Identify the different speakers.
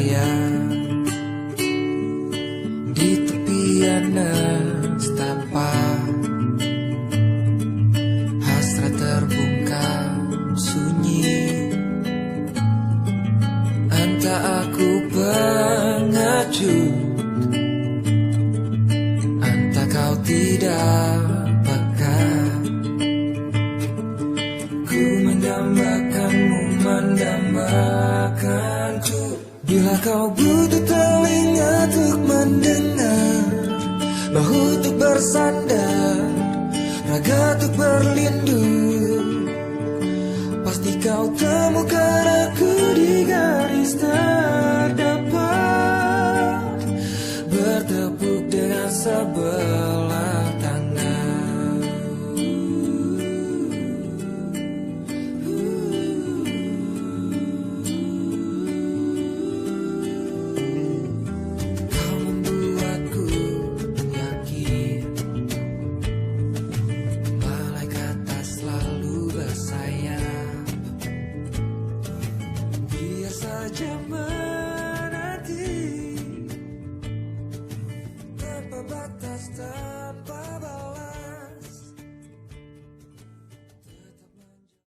Speaker 1: saya di tepian nestapa, hasrat terbungkam sunyi. Entah aku pengecut, entah kau tidak peka. Ku mendambakanmu, mendambakanku. Bila kau butuh telinga untuk mendengar, bahu untuk bersandar, raga untuk berlindung, pasti kau temukan aku di garis terdepan, bertepuk dengan sebelah tangan. Kau membuatku yakin malaikat tak selalu bersayap. Biar saja